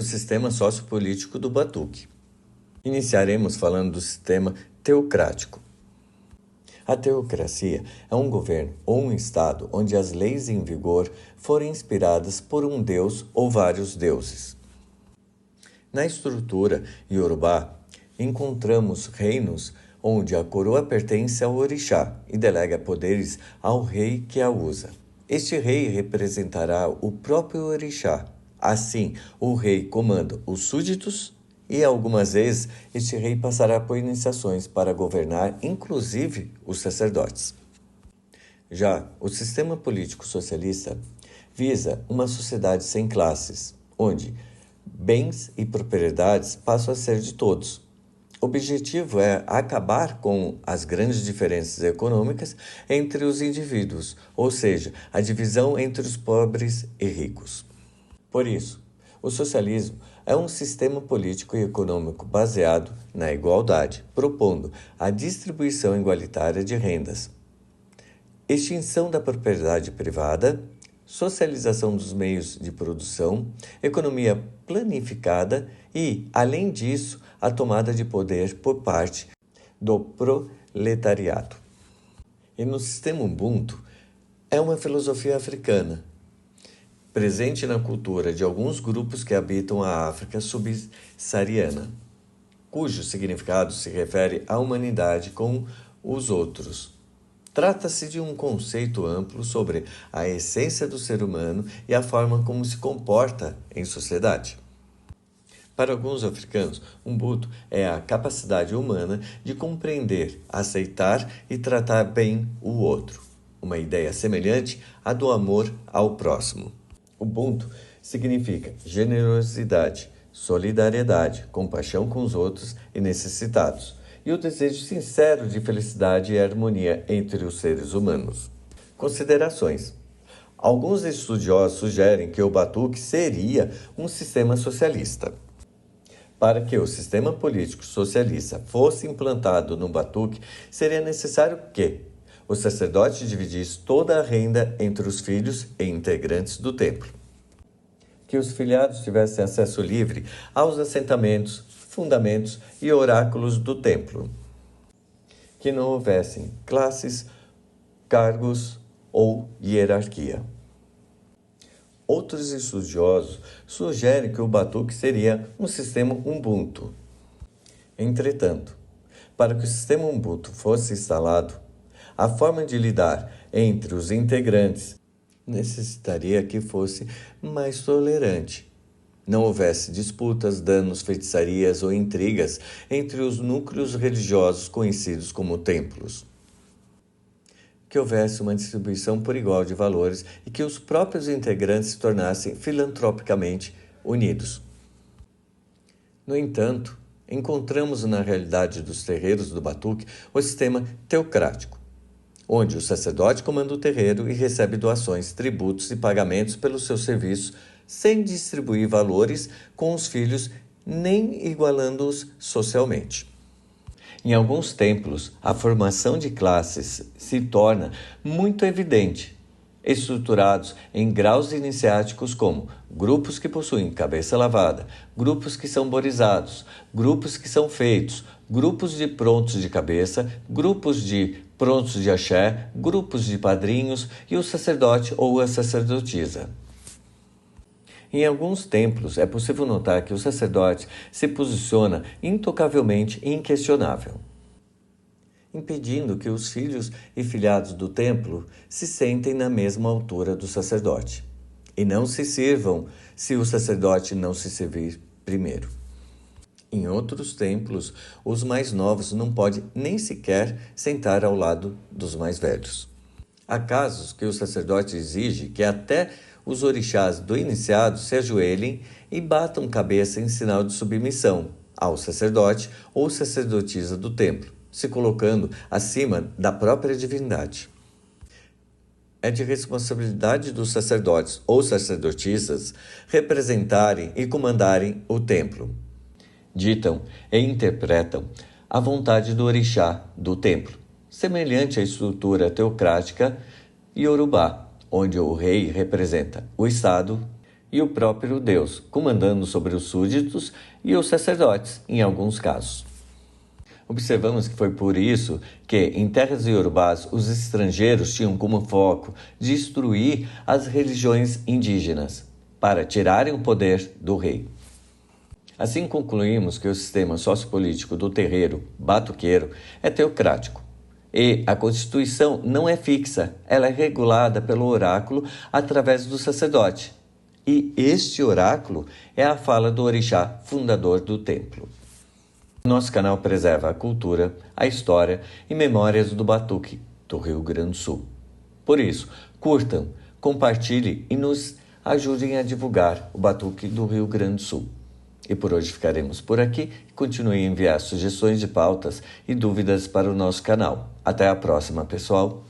o sistema sociopolítico do Batuque. Iniciaremos falando do sistema teocrático. A teocracia é um governo ou um estado onde as leis em vigor foram inspiradas por um deus ou vários deuses. Na estrutura iorubá, encontramos reinos onde a coroa pertence ao orixá e delega poderes ao rei que a usa. Este rei representará o próprio orixá. Assim, o rei comanda os súditos e algumas vezes este rei passará por iniciações para governar, inclusive os sacerdotes. Já o sistema político socialista visa uma sociedade sem classes, onde bens e propriedades passam a ser de todos. O objetivo é acabar com as grandes diferenças econômicas entre os indivíduos, ou seja, a divisão entre os pobres e ricos. Por isso, o socialismo é um sistema político e econômico baseado na igualdade, propondo a distribuição igualitária de rendas, extinção da propriedade privada, socialização dos meios de produção, economia planificada e, além disso, a tomada de poder por parte do proletariado. E no sistema Ubuntu é uma filosofia africana, presente na cultura de alguns grupos que habitam a África subsaariana, cujo significado se refere à humanidade com os outros. Trata-se de um conceito amplo sobre a essência do ser humano e a forma como se comporta em sociedade. Para alguns africanos, Ubuntu é a capacidade humana de compreender, aceitar e tratar bem o outro, uma ideia semelhante à do amor ao próximo. Ubuntu significa generosidade, solidariedade, compaixão com os outros e necessitados, e o desejo sincero de felicidade e harmonia entre os seres humanos. Considerações. Alguns estudiosos sugerem que o Batuque seria um sistema socialista. Para que o sistema político socialista fosse implantado no Batuque, seria necessário que o sacerdote dividisse toda a renda entre os filhos e integrantes do templo, que os filiados tivessem acesso livre aos assentamentos, fundamentos e oráculos do templo, que não houvessem classes, cargos ou hierarquia. Outros estudiosos sugerem que o Batuque seria um sistema Ubuntu. Entretanto, para que o sistema Ubuntu fosse instalado, a forma de lidar entre os integrantes necessitaria que fosse mais tolerante. Não houvesse disputas, danos, feitiçarias ou intrigas entre os núcleos religiosos conhecidos como templos. Que houvesse uma distribuição por igual de valores e que os próprios integrantes se tornassem filantropicamente unidos. No entanto, encontramos na realidade dos terreiros do Batuque o sistema teocrático, onde o sacerdote comanda o terreiro e recebe doações, tributos e pagamentos pelos seus serviços, sem distribuir valores com os filhos nem igualando-os socialmente. Em alguns templos, a formação de classes se torna muito evidente, estruturados em graus iniciáticos como grupos que possuem cabeça lavada, grupos que são borizados, grupos que são feitos, grupos de prontos de cabeça, grupos de prontos de axé, grupos de padrinhos e o sacerdote ou a sacerdotisa. Em alguns templos, é possível notar que o sacerdote se posiciona intocavelmente e inquestionável, impedindo que os filhos e filhados do templo se sentem na mesma altura do sacerdote, e não se sirvam se o sacerdote não se servir primeiro. Em outros templos, os mais novos não podem nem sequer sentar ao lado dos mais velhos. Há casos que o sacerdote exige que até os orixás do iniciado se ajoelhem e batam cabeça em sinal de submissão ao sacerdote ou sacerdotisa do templo, se colocando acima da própria divindade. É de responsabilidade dos sacerdotes ou sacerdotisas representarem e comandarem o templo. Ditam e interpretam a vontade do orixá do templo, semelhante à estrutura teocrática iorubá, onde o rei representa o Estado e o próprio Deus, comandando sobre os súditos e os sacerdotes, em alguns casos. Observamos que foi por isso que, em terras iorubás, os estrangeiros tinham como foco destruir as religiões indígenas, para tirarem o poder do rei. Assim concluímos que o sistema sociopolítico do terreiro batuqueiro é teocrático. E a Constituição não é fixa, ela é regulada pelo oráculo através do sacerdote. E este oráculo é a fala do orixá, fundador do templo. Nosso canal preserva a cultura, a história e memórias do batuque do Rio Grande do Sul. Por isso, curtam, compartilhem e nos ajudem a divulgar o batuque do Rio Grande do Sul. E por hoje ficaremos por aqui. Continue a enviar sugestões de pautas e dúvidas para o nosso canal. Até a próxima, pessoal!